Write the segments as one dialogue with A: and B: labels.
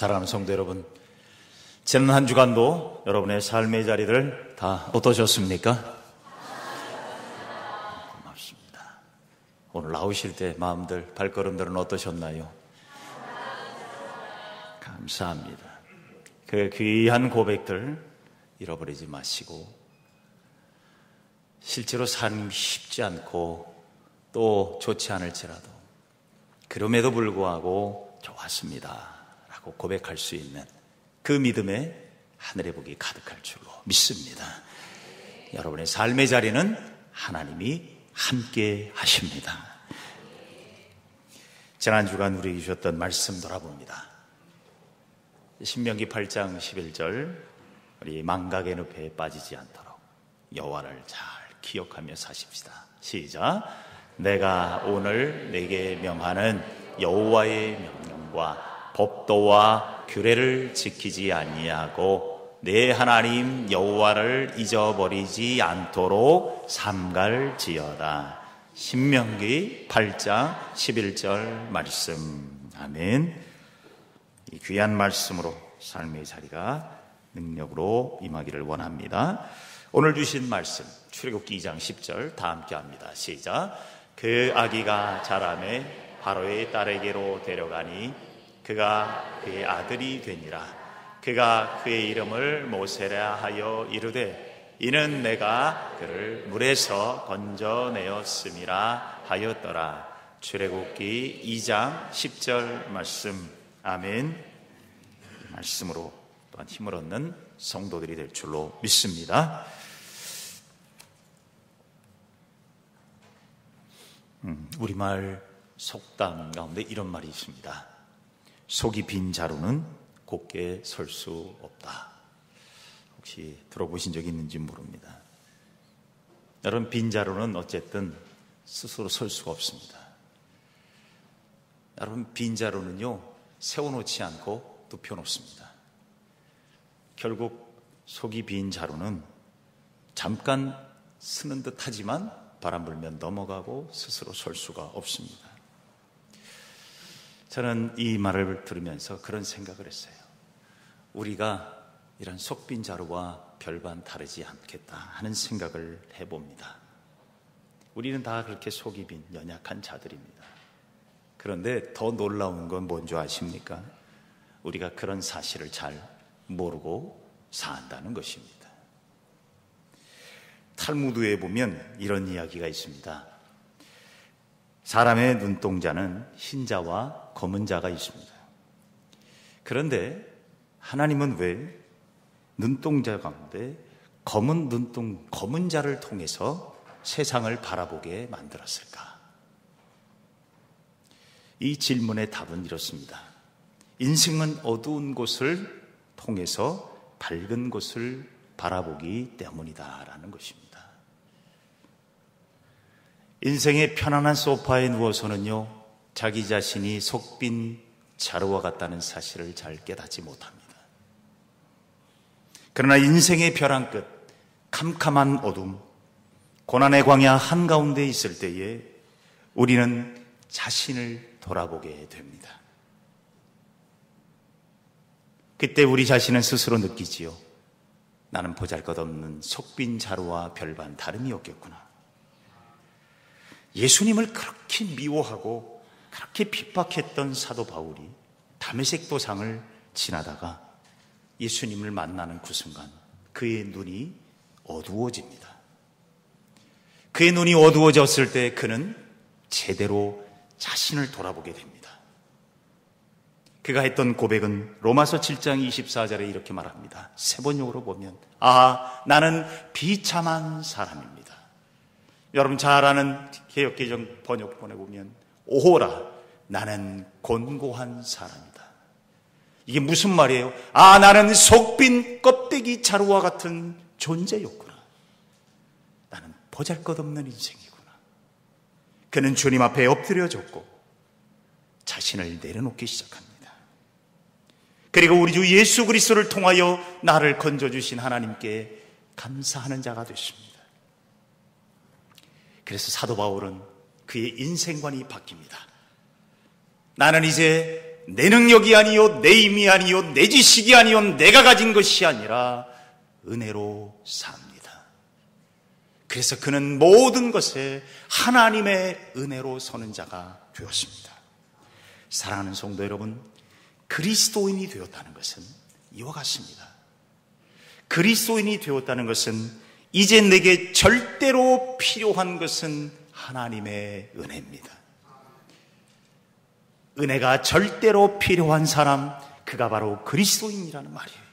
A: 사랑하는 성도 여러분, 지난 한 주간도 여러분의 삶의 자리들 다 어떠셨습니까? 고맙습니다. 오늘 나오실 때 마음들, 발걸음들은 어떠셨나요? 감사합니다. 그 귀한 고백들 잃어버리지 마시고, 실제로 삶이 쉽지 않고 또 좋지 않을지라도 그럼에도 불구하고 좋았습니다 라고 고백할 수 있는 그 믿음에 하늘의 복이 가득할 줄로 믿습니다. 여러분의 삶의 자리는 하나님이 함께 하십니다. 지난 주간 우리에게 주셨던 말씀 돌아봅니다. 신명기 8장 11절, 우리 망각의 늪에 빠지지 않도록 여호와를 잘 기억하며 사십시다. 시작. 내가 오늘 내게 명하는 여호와의 명령과 법도와 규례를 지키지 아니하고 내 하나님 여호와를 잊어버리지 않도록 삼갈지어다. 신명기 8장 11절 말씀. 아멘. 이 귀한 말씀으로 삶의 자리가 능력으로 임하기를 원합니다. 오늘 주신 말씀 출애굽기 2장 10절 다 함께 합니다. 시작. 그 아기가 자라매 바로의 딸에게로 데려가니 그가 그의 아들이 되니라. 그가 그의 이름을 모세라 하여 이르되 이는 내가 그를 물에서 건져내었음이라 하였더라. 출애굽기 2장 10절 말씀. 아멘. 말씀으로 또한 힘을 얻는 성도들이 될 줄로 믿습니다. 우리말 속담 가운데 이런 말이 있습니다. 속이 빈 자루는 곧게 설 수 없다. 혹시 들어보신 적이 있는지 모릅니다. 여러분, 빈 자루는 어쨌든 스스로 설 수가 없습니다. 여러분, 빈 자루는요, 세워놓지 않고 눕혀놓습니다. 결국 속이 빈 자루는 잠깐 쓰는 듯 하지만 바람 불면 넘어가고 스스로 설 수가 없습니다. 저는 이 말을 들으면서 그런 생각을 했어요. 우리가 이런 속 빈 자루와 별반 다르지 않겠다 하는 생각을 해봅니다. 우리는 다 그렇게 속이 빈 연약한 자들입니다. 그런데 더 놀라운 건 뭔지 아십니까? 우리가 그런 사실을 잘 모르고 산다는 것입니다. 탈무드에 보면 이런 이야기가 있습니다. 사람의 눈동자는 흰 자와 검은 자가 있습니다. 그런데 하나님은 왜 눈동자 가운데 검은 자를 통해서 세상을 바라보게 만들었을까? 이 질문의 답은 이렇습니다. 인생은 어두운 곳을 통해서 밝은 곳을 바라보기 때문이다라는 것입니다. 인생의 편안한 소파에 누워서는요, 자기 자신이 속빈 자루와 같다는 사실을 잘 깨닫지 못합니다. 그러나 인생의 벼랑 끝, 캄캄한 어둠, 고난의 광야 한가운데 있을 때에 우리는 자신을 돌아보게 됩니다. 그때 우리 자신은 스스로 느끼지요. 나는 보잘것없는 속빈 자루와 별반 다름이 없겠구나. 예수님을 그렇게 미워하고 그렇게 핍박했던 사도 바울이 다메섹 도상을 지나다가 예수님을 만나는 그 순간 그의 눈이 어두워집니다. 그의 눈이 어두워졌을 때 그는 제대로 자신을 돌아보게 됩니다. 그가 했던 고백은 로마서 7장 24절에 이렇게 말합니다. 세번역으로 보면 나는 비참한 사람입니다. 여러분 잘 아는 개역개정 번역본에 보면 오호라, 나는 곤고한 사람이다. 이게 무슨 말이에요? 나는 속빈 껍데기 자루와 같은 존재였구나. 나는 보잘것없는 인생이구나. 그는 주님 앞에 엎드려졌고 자신을 내려놓기 시작합니다. 그리고 우리 주 예수 그리스도를 통하여 나를 건져주신 하나님께 감사하는 자가 됐습니다. 그래서 사도 바울은 그의 인생관이 바뀝니다. 나는 이제 내 능력이 아니요 내 힘이 아니요 내 지식이 아니요 내가 가진 것이 아니라 은혜로 삽니다. 그래서 그는 모든 것에 하나님의 은혜로 서는 자가 되었습니다. 사랑하는 성도 여러분, 그리스도인이 되었다는 것은 이와 같습니다. 그리스도인이 되었다는 것은 이제 내게 절대로 필요한 것은 하나님의 은혜입니다. 은혜가 절대로 필요한 사람, 그가 바로 그리스도인이라는 말이에요.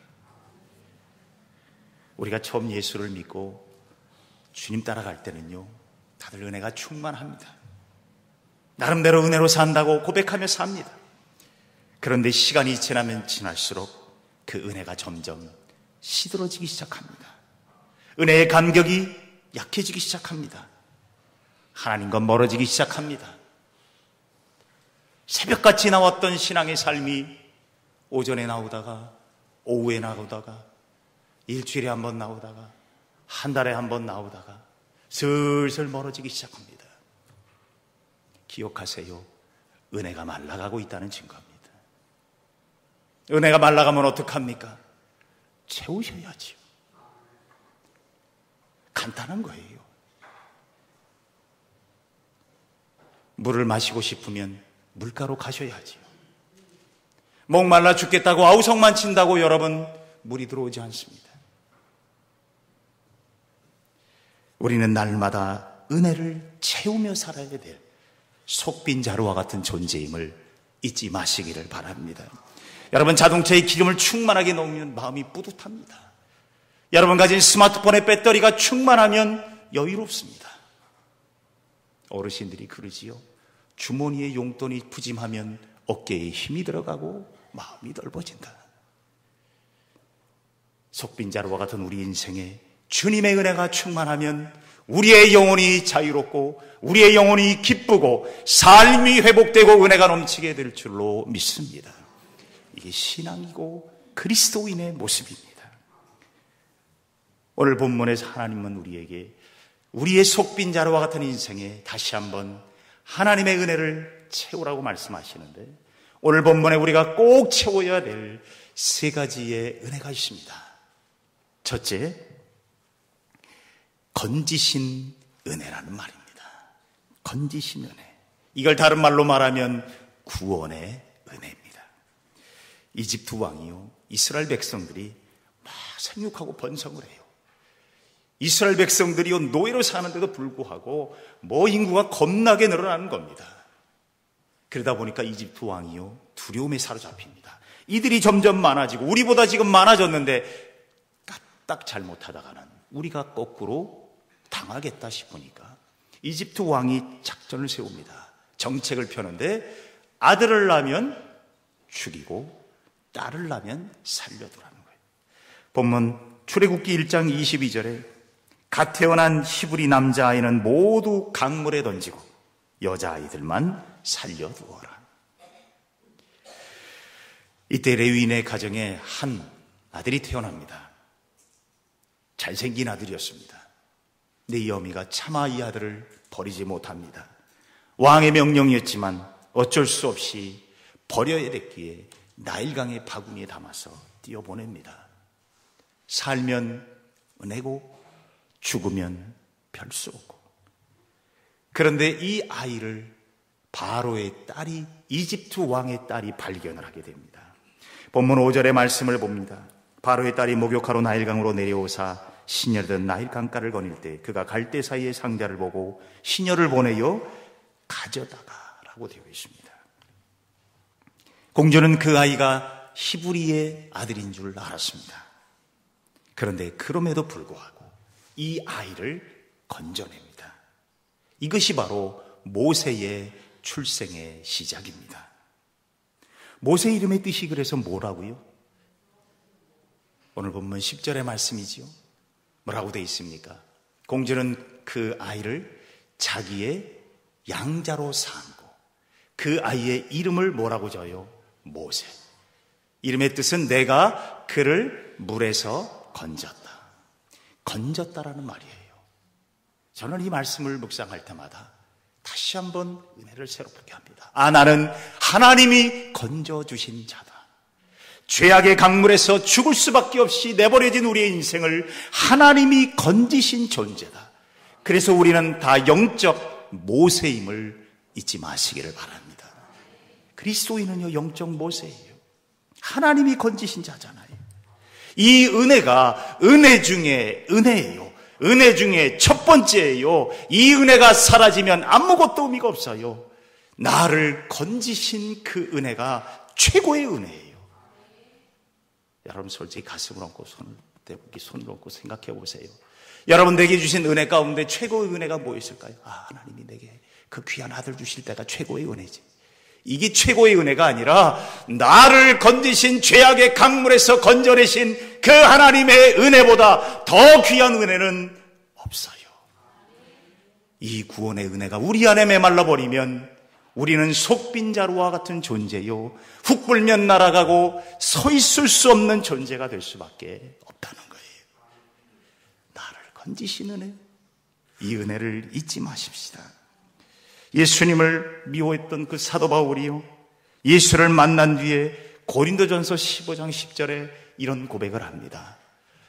A: 우리가 처음 예수를 믿고 주님 따라갈 때는요, 다들 은혜가 충만합니다. 나름대로 은혜로 산다고 고백하며 삽니다. 그런데 시간이 지나면 지날수록 그 은혜가 점점 시들어지기 시작합니다. 은혜의 간격이 약해지기 시작합니다. 하나님과 멀어지기 시작합니다. 새벽같이 나왔던 신앙의 삶이 오전에 나오다가 오후에 나오다가 일주일에 한 번 나오다가 한 달에 한 번 나오다가 슬슬 멀어지기 시작합니다. 기억하세요. 은혜가 말라가고 있다는 증거입니다. 은혜가 말라가면 어떡합니까? 채우셔야지요. 간단한 거예요. 물을 마시고 싶으면 물가로 가셔야지요. 목말라 죽겠다고 아우성만 친다고 여러분 물이 들어오지 않습니다. 우리는 날마다 은혜를 채우며 살아야 될 속빈 자루와 같은 존재임을 잊지 마시기를 바랍니다. 여러분, 자동차에 기름을 충만하게 넣으면 마음이 뿌듯합니다. 여러분 가진 스마트폰의 배터리가 충만하면 여유롭습니다. 어르신들이 그러지요. 주머니에 용돈이 푸짐하면 어깨에 힘이 들어가고 마음이 넓어진다. 속빈자루와 같은 우리 인생에 주님의 은혜가 충만하면 우리의 영혼이 자유롭고 우리의 영혼이 기쁘고 삶이 회복되고 은혜가 넘치게 될 줄로 믿습니다. 이게 신앙이고 그리스도인의 모습입니다. 오늘 본문에서 하나님은 우리에게 우리의 속빈자루와 같은 인생에 다시 한번 하나님의 은혜를 채우라고 말씀하시는데, 오늘 본문에 우리가 꼭 채워야 될 세 가지의 은혜가 있습니다. 첫째, 건지신 은혜라는 말입니다. 건지신 은혜. 이걸 다른 말로 말하면 구원의 은혜입니다. 이집트 왕이요, 이스라엘 백성들이 막 생육하고 번성을 해요. 이스라엘 백성들이요, 노예로 사는데도 불구하고 인구가 겁나게 늘어나는 겁니다. 그러다 보니까 이집트 왕이요, 두려움에 사로잡힙니다. 이들이 점점 많아지고 우리보다 지금 많아졌는데 까딱 잘못하다가는 우리가 거꾸로 당하겠다 싶으니까 이집트 왕이 작전을 세웁니다. 정책을 펴는데 아들을 낳으면 죽이고 딸을 낳으면 살려두라는 거예요. 본문 출애굽기 1장 22절에 갓 태어난 히브리 남자아이는 모두 강물에 던지고 여자아이들만 살려두어라. 이때 레위인의 가정에 한 아들이 태어납니다. 잘생긴 아들이었습니다. 근데 이 어미가 차마 이 아들을 버리지 못합니다. 왕의 명령이었지만 어쩔 수 없이 버려야 됐기에 나일강의 바구니에 담아서 띄어보냅니다. 살면 은혜고 죽으면 별 수 없고. 그런데 이 아이를 바로의 딸이, 이집트 왕의 딸이 발견을 하게 됩니다. 본문 5절의 말씀을 봅니다. 바로의 딸이 목욕하러 나일강으로 내려오사 시녀든 나일강가를 거닐 때 그가 갈대 사이의 상자를 보고 시녀를 보내어 가져다가 라고 되어 있습니다. 공주는 그 아이가 히브리의 아들인 줄 알았습니다. 그런데 그럼에도 불구하고 이 아이를 건져냅니다. 이것이 바로 모세의 출생의 시작입니다. 모세 이름의 뜻이 그래서 뭐라고요? 오늘 본문 10절의 말씀이지요. 뭐라고 되어 있습니까? 공주는 그 아이를 자기의 양자로 삼고 그 아이의 이름을 뭐라고 져요? 모세. 이름의 뜻은 내가 그를 물에서 건졌다. 건졌다라는 말이에요. 저는 이 말씀을 묵상할 때마다 다시 다시 한번 은혜를 새롭게 합니다. 나는 하나님이 건져주신 자다. 죄악의 강물에서 죽을 수밖에 없이 내버려진 우리의 인생을 하나님이 건지신 존재다. 그래서 우리는 다 영적 모세임을 잊지 마시기를 바랍니다. 그리스도인은요, 영적 모세예요. 하나님이 건지신 자잖아요. 이 은혜가 은혜 중에 은혜예요. 은혜 중에 첫 번째예요. 이 은혜가 사라지면 아무것도 의미가 없어요. 나를 건지신 그 은혜가 최고의 은혜예요. 여러분 솔직히 가슴을 얹고 손을 얹고 생각해 보세요. 여러분 내게 주신 은혜 가운데 최고의 은혜가 뭐였을까요? 하나님이 내게 그 귀한 아들 주실 때가 최고의 은혜지. 이게 최고의 은혜가 아니라 나를 건지신 죄악의 강물에서 건져내신 그 하나님의 은혜보다 더 귀한 은혜는 없어요. 이 구원의 은혜가 우리 안에 메말라 버리면 우리는 속빈자루와 같은 존재요, 훅 불면 날아가고 서 있을 수 없는 존재가 될 수밖에 없다는 거예요. 나를 건지신 은혜, 이 은혜를 잊지 마십시다. 예수님을 미워했던 그 사도 바울이요, 예수를 만난 뒤에 고린도전서 15장 10절에 이런 고백을 합니다.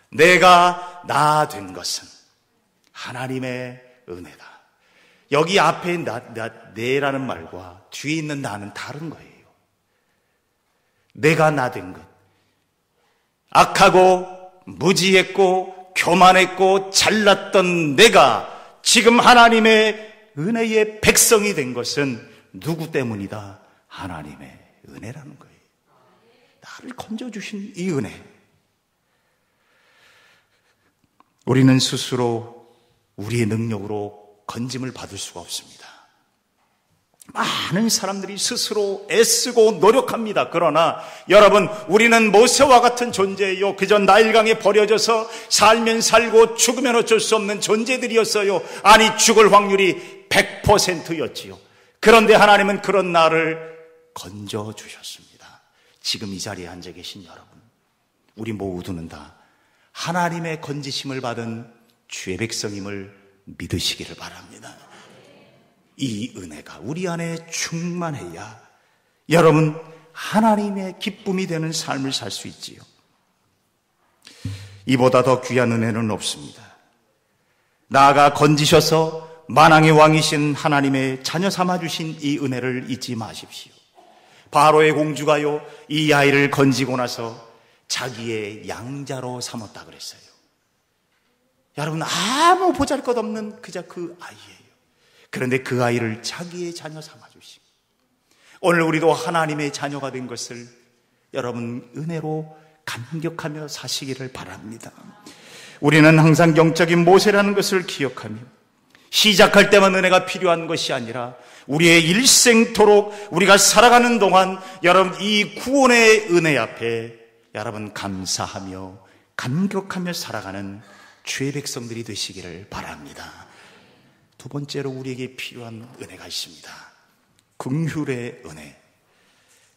A: 내가 나 된 것은 하나님의 은혜다. 여기 앞에 내라는 말과 뒤에 있는 나는 다른 거예요. 내가 나 된 것, 악하고 무지했고 교만했고 잘났던 내가 지금 하나님의 은혜의 백성이 된 것은 누구 때문이다? 하나님의 은혜라는 거예요. 나를 건져주신 이 은혜. 우리는 스스로 우리의 능력으로 건짐을 받을 수가 없습니다. 많은 사람들이 스스로 애쓰고 노력합니다. 그러나 여러분, 우리는 모세와 같은 존재예요. 그저 나일강에 버려져서 살면 살고 죽으면 어쩔 수 없는 존재들이었어요. 아니, 죽을 확률이 100%였지요. 그런데 하나님은 그런 나를 건져주셨습니다. 지금 이 자리에 앉아 계신 여러분, 우리 모두는 다 하나님의 건지심을 받은 주의 백성임을 믿으시기를 바랍니다. 이 은혜가 우리 안에 충만해야 여러분 하나님의 기쁨이 되는 삶을 살 수 있지요. 이보다 더 귀한 은혜는 없습니다. 나아가 건지셔서 만왕의 왕이신 하나님의 자녀 삼아주신 이 은혜를 잊지 마십시오. 바로의 공주가요, 이 아이를 건지고 나서 자기의 양자로 삼았다 그랬어요. 여러분, 아무 보잘것없는 그저 그 아이예요. 그런데 그 아이를 자기의 자녀 삼아주시고, 오늘 우리도 하나님의 자녀가 된 것을 여러분 은혜로 감격하며 사시기를 바랍니다. 우리는 항상 영적인 모세라는 것을 기억하며 시작할 때만 은혜가 필요한 것이 아니라 우리의 일생토록 우리가 살아가는 동안 여러분 이 구원의 은혜 앞에 여러분 감사하며 감격하며 살아가는 주의 백성들이 되시기를 바랍니다. 두 번째로 우리에게 필요한 은혜가 있습니다. 긍휼의 은혜.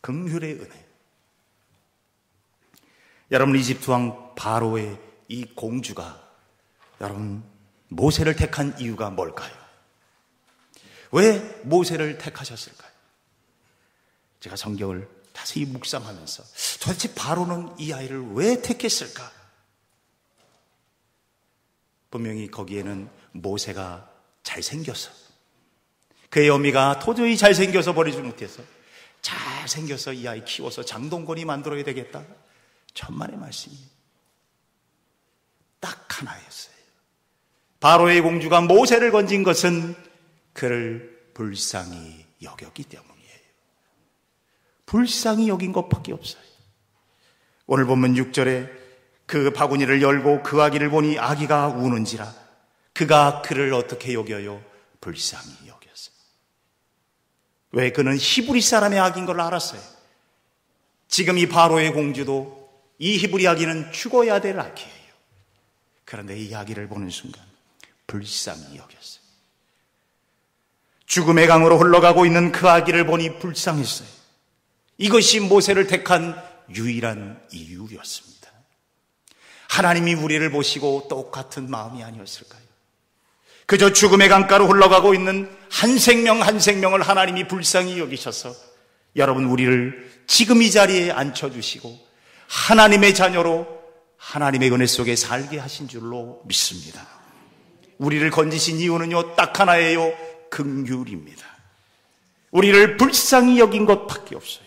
A: 긍휼의 은혜. 여러분, 이집트 왕 바로의 이 공주가 여러분 모세를 택한 이유가 뭘까요? 왜 모세를 택하셨을까요? 제가 성경을 자세히 묵상하면서 도대체 바로는 이 아이를 왜 택했을까? 분명히 거기에는 모세가 잘생겨서, 그의 어미가 도저히 잘생겨서 버리지 못해서 잘생겨서 이 아이 키워서 장동건이 만들어야 되겠다, 천만의 말씀이 딱 하나였어요. 바로의 공주가 모세를 건진 것은 그를 불쌍히 여겼기 때문이에요. 불쌍히 여긴 것밖에 없어요. 오늘 본문 6절에 그 바구니를 열고 그 아기를 보니 아기가 우는지라 그가 그를 어떻게 여겨요? 불쌍히 여겼어요. 왜? 그는 히브리 사람의 아기인 걸 알았어요. 지금 이 바로의 공주도 이 히브리 아기는 죽어야 될 아기예요. 그런데 이 아기를 보는 순간 불쌍히 여겼어요. 죽음의 강으로 흘러가고 있는 그 아기를 보니 불쌍했어요. 이것이 모세를 택한 유일한 이유였습니다. 하나님이 우리를 보시고 똑같은 마음이 아니었을까요? 그저 죽음의 강가로 흘러가고 있는 한 생명 한 생명을 하나님이 불쌍히 여기셔서 여러분 우리를 지금 이 자리에 앉혀주시고 하나님의 자녀로 하나님의 은혜 속에 살게 하신 줄로 믿습니다. 우리를 건지신 이유는요 딱 하나예요. 긍휼입니다. 우리를 불쌍히 여긴 것밖에 없어요.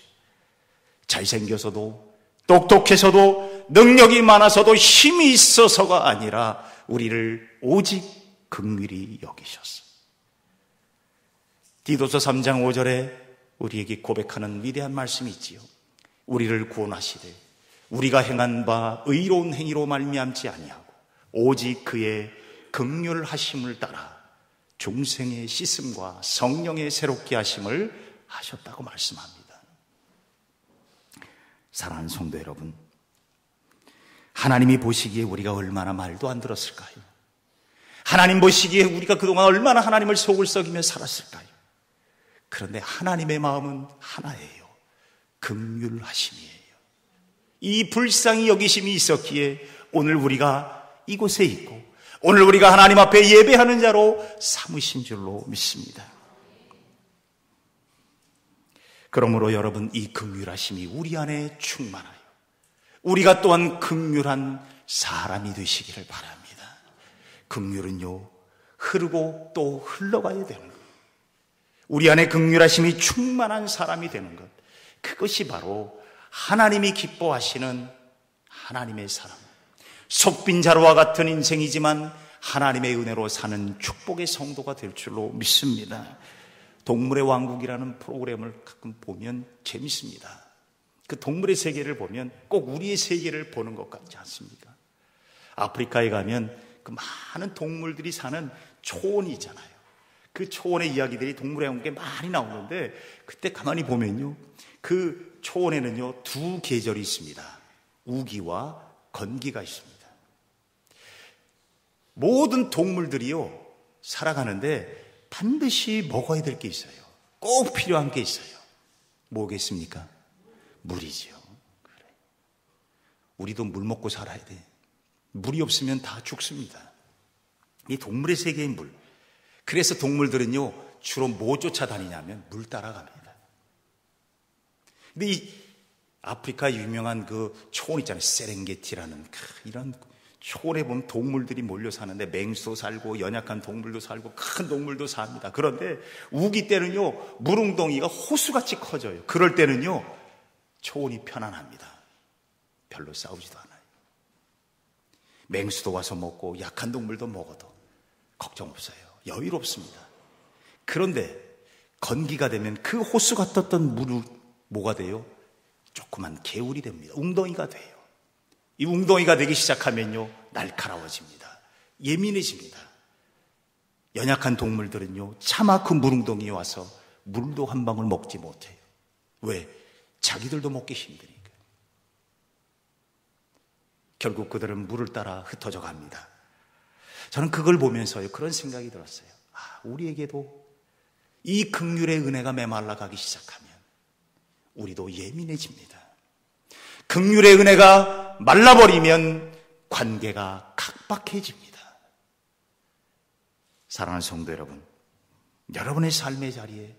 A: 잘생겨서도 똑똑해서도 능력이 많아서도 힘이 있어서가 아니라 우리를 오직 긍휼히 여기셨어요. 디도서 3장 5절에 우리에게 고백하는 위대한 말씀이 있지요. 우리를 구원하시되 우리가 행한 바 의로운 행위로 말미암지 아니하고 오직 그의 긍휼하심을 따라 중생의 씻음과 성령의 새롭게 하심을 하셨다고 말씀합니다. 사랑하는 성도 여러분, 하나님이 보시기에 우리가 얼마나 말도 안 들었을까요? 하나님 보시기에 우리가 그동안 얼마나 하나님을 속을 썩이며 살았을까요? 그런데 하나님의 마음은 하나예요. 긍휼하심이에요. 이 불쌍히 여기심이 있었기에 오늘 우리가 이곳에 있고 오늘 우리가 하나님 앞에 예배하는 자로 삼으신 줄로 믿습니다. 그러므로 여러분 이 긍휼하심이 우리 안에 충만하여 우리가 또한 긍휼한 사람이 되시기를 바랍니다. 긍휼은요 흐르고 또 흘러가야 되는 것, 우리 안에 긍휼하심이 충만한 사람이 되는 것, 그것이 바로 하나님이 기뻐하시는 하나님의 사람, 속빈자루와 같은 인생이지만 하나님의 은혜로 사는 축복의 성도가 될 줄로 믿습니다. 동물의 왕국이라는 프로그램을 가끔 보면 재밌습니다. 그 동물의 세계를 보면 꼭 우리의 세계를 보는 것 같지 않습니까? 아프리카에 가면 그 많은 동물들이 사는 초원이 있잖아요. 그 초원의 이야기들이 동물의 왕국에 많이 나오는데 그때 가만히 보면요 그 초원에는요 두 계절이 있습니다. 우기와 건기가 있습니다. 모든 동물들이요 살아가는데 반드시 먹어야 될 게 있어요. 꼭 필요한 게 있어요. 뭐겠습니까? 물이죠. 그래. 우리도 물 먹고 살아야 돼. 물이 없으면 다 죽습니다. 이 동물의 세계인 물. 그래서 동물들은요 주로 뭐 쫓아다니냐면 물 따라갑니다. 근데 이 아프리카 유명한 그 초원 있잖아요. 세렝게티라는 이런 초원에 보면 동물들이 몰려 사는데 맹수도 살고 연약한 동물도 살고 큰 동물도 삽니다. 그런데 우기 때는요 물웅덩이가 호수같이 커져요. 그럴 때는요 초원이 편안합니다. 별로 싸우지도 않아요. 맹수도 와서 먹고 약한 동물도 먹어도 걱정 없어요. 여유롭습니다. 그런데 건기가 되면 그 호수가 떴던 물은 뭐가 돼요? 조그만 개울이 됩니다. 웅덩이가 돼요. 이 웅덩이가 되기 시작하면요 날카로워집니다. 예민해집니다. 연약한 동물들은요 차마 그 물웅덩이에 와서 물도 한 방울 먹지 못해요. 왜? 자기들도 먹기 힘드니까. 결국 그들은 물을 따라 흩어져 갑니다. 저는 그걸 보면서요 그런 생각이 들었어요. 우리에게도 이 긍휼의 은혜가 메말라 가기 시작하면 우리도 예민해집니다. 긍휼의 은혜가 말라버리면 관계가 각박해집니다. 사랑하는 성도 여러분, 여러분의 삶의 자리에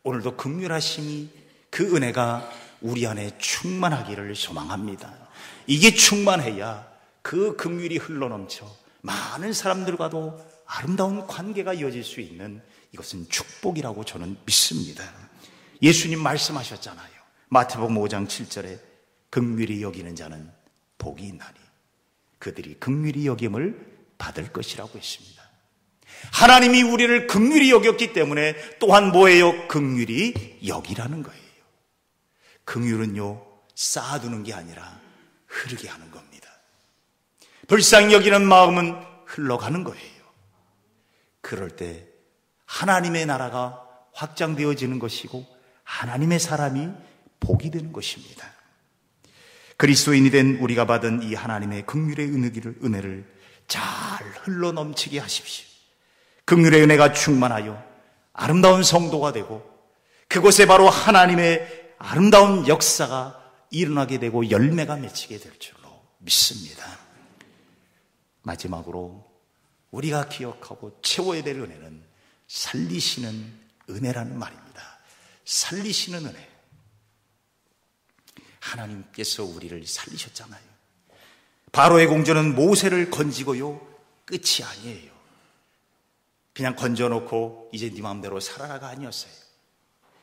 A: 오늘도 긍휼하심이 그 은혜가 우리 안에 충만하기를 소망합니다. 이게 충만해야 그 긍휼이 흘러넘쳐 많은 사람들과도 아름다운 관계가 이어질 수 있는 이것은 축복이라고 저는 믿습니다. 예수님 말씀하셨잖아요. 마태복음 5장 7절에 긍휼히 여기는 자는 복이 있나니 그들이 긍휼히 여김을 받을 것이라고 했습니다. 하나님이 우리를 긍휼히 여겼기 때문에 또한 뭐예요? 긍휼히 여기라는 거예요. 긍휼은요 쌓아두는 게 아니라 흐르게 하는 겁니다. 불쌍히 여기는 마음은 흘러가는 거예요. 그럴 때 하나님의 나라가 확장되어지는 것이고 하나님의 사람이 복이 되는 것입니다. 그리스도인이 된 우리가 받은 이 하나님의 긍휼의 은혜를 잘 흘러넘치게 하십시오. 긍휼의 은혜가 충만하여 아름다운 성도가 되고 그곳에 바로 하나님의 아름다운 역사가 일어나게 되고 열매가 맺히게 될 줄로 믿습니다. 마지막으로 우리가 기억하고 채워야 될 은혜는 살리시는 은혜라는 말입니다. 살리시는 은혜. 하나님께서 우리를 살리셨잖아요. 바로의 공주는 모세를 건지고요, 끝이 아니에요. 그냥 건져놓고 이제 네 마음대로 살아라가 아니었어요.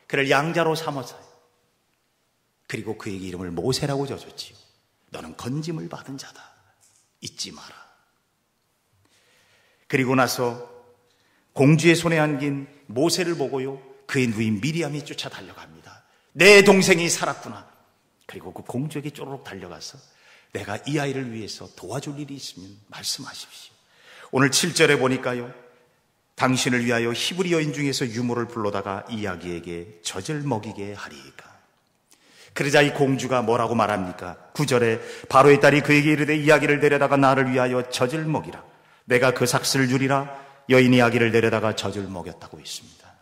A: 그를 양자로 삼았어요. 그리고 그에게 이름을 모세라고 져줬지요. 너는 건짐을 받은 자다. 잊지 마라. 그리고 나서 공주의 손에 안긴 모세를 보고요, 그의 누인 미리암이 쫓아 달려갑니다. 내 동생이 살았구나. 그리고 그 공주에게 쪼르륵 달려가서 내가 이 아이를 위해서 도와줄 일이 있으면 말씀하십시오. 오늘 7절에 보니까요, 당신을 위하여 히브리 여인 중에서 유모를 불러다가 이야기에게 젖을 먹이게 하리이까. 그러자 이 공주가 뭐라고 말합니까? 9절에 바로의 딸이 그에게 이르되 이야기를 데려다가 나를 위하여 젖을 먹이라. 내가 그 삭슬을 주리라. 여인이 이야기를 데려다가 젖을 먹였다고 있습니다.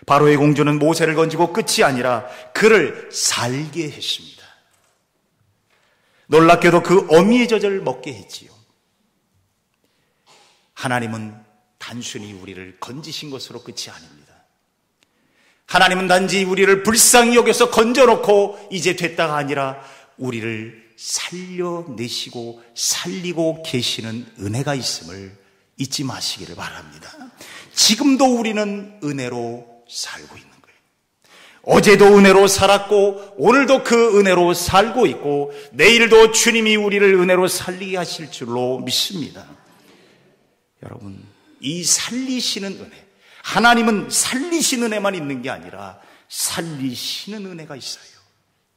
A: 바로의 공주는 모세를 건지고 끝이 아니라 그를 살게 했습니다. 놀랍게도 그 어미의 젖을 먹게 했지요. 하나님은 단순히 우리를 건지신 것으로 끝이 아닙니다. 하나님은 단지 우리를 불쌍히 여겨서 건져놓고 이제 됐다가 아니라 우리를 살려내시고 살리고 계시는 은혜가 있음을 잊지 마시기를 바랍니다. 지금도 우리는 은혜로 살고 있는 거예요. 어제도 은혜로 살았고 오늘도 그 은혜로 살고 있고 내일도 주님이 우리를 은혜로 살리게 하실 줄로 믿습니다. 여러분, 이 살리시는 은혜, 하나님은 살리시는 은혜만 있는 게 아니라 살리시는 은혜가 있어요.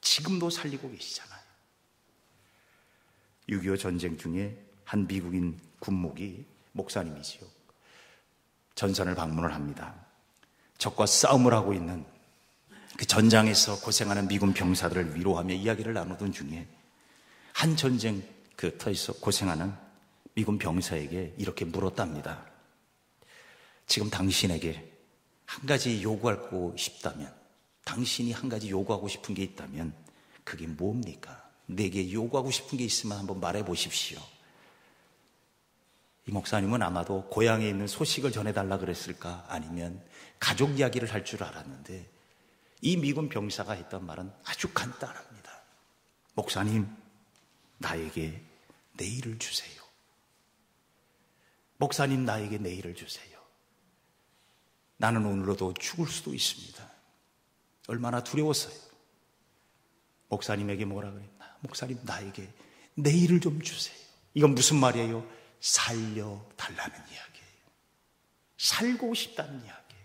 A: 지금도 살리고 계시잖아요. 6.25 전쟁 중에 한 미국인 군목이 목사님이지요. 전선을 방문을 합니다. 적과 싸움을 하고 있는 그 전장에서 고생하는 미군 병사들을 위로하며 이야기를 나누던 중에 한 전쟁 그 터에서 고생하는 미군 병사에게 이렇게 물었답니다. 지금 당신에게 한 가지 요구하고 싶다면, 당신이 한 가지 요구하고 싶은 게 있다면 그게 뭡니까? 내게 요구하고 싶은 게 있으면 한번 말해 보십시오. 이 목사님은 아마도 고향에 있는 소식을 전해달라 그랬을까, 아니면 가족 이야기를 할 줄 알았는데 이 미군 병사가 했던 말은 아주 간단합니다. 목사님, 나에게 내일을 주세요. 목사님, 나에게 내일을 주세요. 나는 오늘로도 죽을 수도 있습니다. 얼마나 두려웠어요. 목사님에게 뭐라 그랬나? 목사님, 나에게 내일을 좀 주세요. 이건 무슨 말이에요? 살려달라는 이야기예요. 살고 싶다는 이야기예요.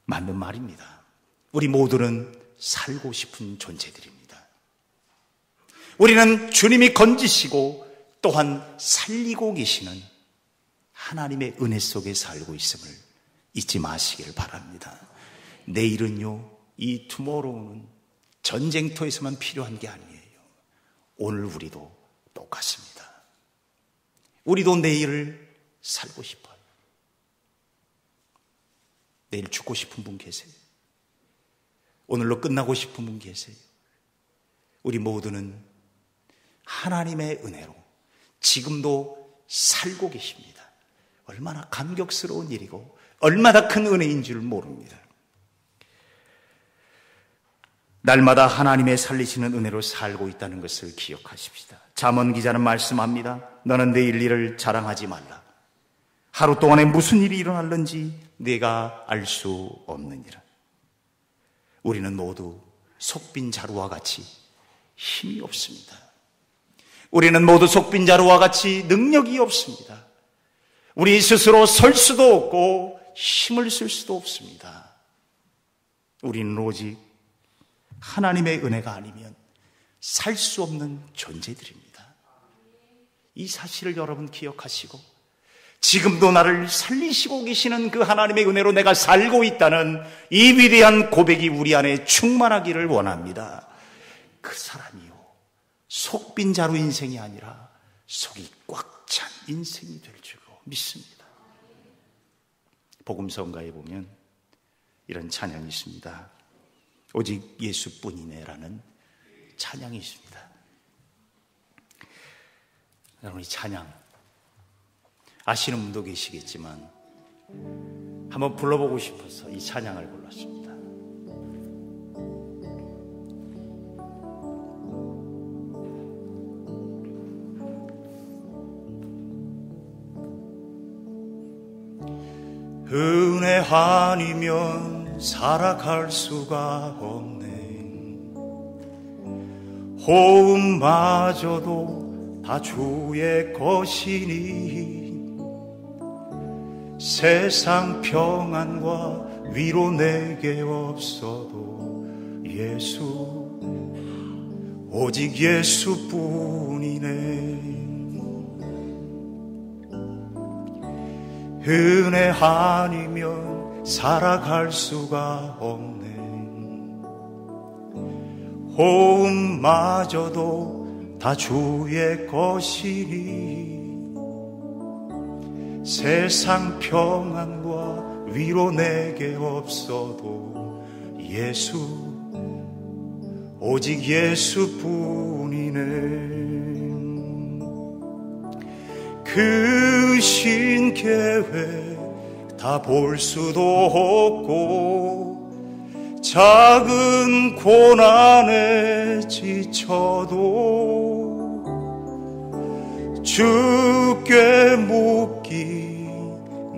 A: 맞는 말입니다. 우리 모두는 살고 싶은 존재들입니다. 우리는 주님이 건지시고 또한 살리고 계시는 하나님의 은혜 속에 살고 있음을 잊지 마시길 바랍니다. 내일은요, 이 투모로우는 전쟁터에서만 필요한 게 아니에요. 오늘 우리도 똑같습니다. 우리도 내일을 살고 싶어요. 내일 죽고 싶은 분 계세요? 오늘로 끝나고 싶은 분 계세요? 우리 모두는 하나님의 은혜로 지금도 살고 계십니다. 얼마나 감격스러운 일이고 얼마나 큰 은혜인 줄 모릅니다. 날마다 하나님의 살리시는 은혜로 살고 있다는 것을 기억하십시다. 잠언 기자는 말씀합니다. 너는 내일 일을 자랑하지 말라. 하루 동안에 무슨 일이 일어날는지 네가 알 수 없느니라. 우리는 모두 속빈 자루와 같이 힘이 없습니다. 우리는 모두 속빈 자루와 같이 능력이 없습니다. 우리 스스로 설 수도 없고 힘을 쓸 수도 없습니다. 우리는 오직 하나님의 은혜가 아니면 살 수 없는 존재들입니다. 이 사실을 여러분 기억하시고 지금도 나를 살리시고 계시는 그 하나님의 은혜로 내가 살고 있다는 이 위대한 고백이 우리 안에 충만하기를 원합니다. 그 사람이요, 속빈 자루 인생이 아니라 속이 꽉 찬 인생이 될 줄 믿습니다. 복음성가에 보면 이런 찬양이 있습니다. 오직 예수뿐이네라는 찬양이 있습니다. 여러분, 이 찬양 아시는 분도 계시겠지만 한번 불러보고 싶어서 이 찬양을 불렀습니다. 은혜 아니면 살아갈 수가 없네. 호흡마저도 다 주의 것이니 세상 평안과 위로 내게 없어도 예수, 오직 예수뿐이네. 은혜 아니면 살아갈 수가 없네. 호흡마저도 다 주의 것이니 세상 평안과 위로 내게 없어도 예수, 오직 예수뿐이네. 그 신계획 다 볼 수도 없고 작은 고난에 지쳐도 주께 묻기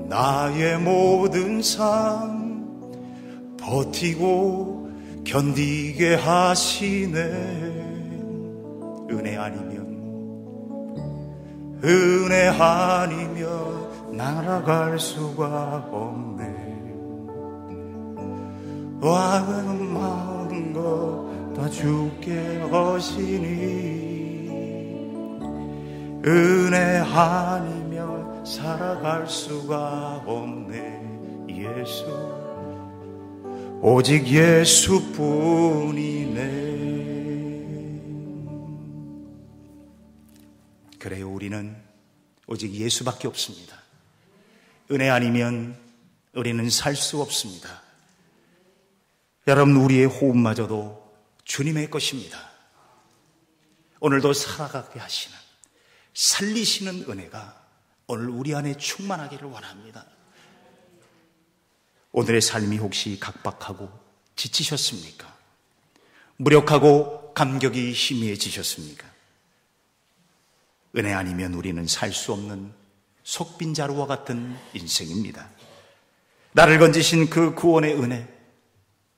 A: 나의 모든 삶 버티고 견디게 하시네. 은혜 아니면 날아갈 수가 없네. 와는 마음 것 다 주께 하시니 은혜 아니면 살아갈 수가 없네. 예수, 오직 예수뿐이네. 그래요, 우리는 오직 예수밖에 없습니다. 은혜 아니면 우리는 살 수 없습니다. 여러분, 우리의 호흡마저도 주님의 것입니다. 오늘도 살아가게 하시는, 살리시는 은혜가 오늘 우리 안에 충만하기를 원합니다. 오늘의 삶이 혹시 각박하고 지치셨습니까? 무력하고 감격이 희미해지셨습니까? 은혜 아니면 우리는 살 수 없는 속빈자루와 같은 인생입니다. 나를 건지신 그 구원의 은혜,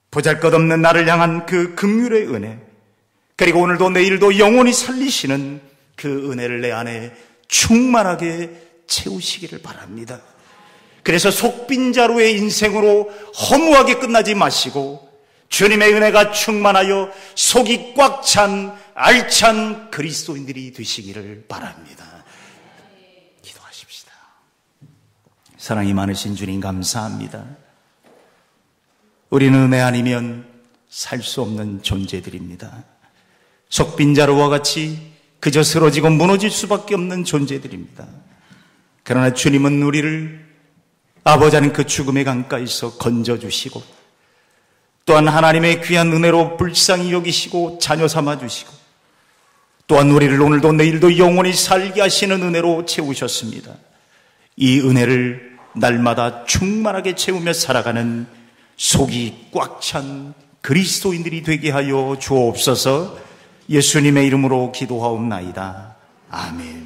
A: 보잘것없는 나를 향한 그 긍휼의 은혜, 그리고 오늘도 내일도 영원히 살리시는 그 은혜를 내 안에 충만하게 채우시기를 바랍니다. 그래서 속빈자루의 인생으로 허무하게 끝나지 마시고 주님의 은혜가 충만하여 속이 꽉 찬 알찬 그리스도인들이 되시기를 바랍니다. 기도하십시다. 사랑이 많으신 주님, 감사합니다. 우리는 은혜 아니면 살 수 없는 존재들입니다. 속빈자루와 같이 그저 쓰러지고 무너질 수밖에 없는 존재들입니다. 그러나 주님은 우리를 아버지 하나님 그 죽음의 강가에서 건져주시고 또한 하나님의 귀한 은혜로 불쌍히 여기시고 자녀 삼아주시고 또한 우리를 오늘도 내일도 영원히 살게 하시는 은혜로 채우셨습니다. 이 은혜를 날마다 충만하게 채우며 살아가는 속이 꽉 찬 그리스도인들이 되게 하여 주옵소서. 예수님의 이름으로 기도하옵나이다. 아멘.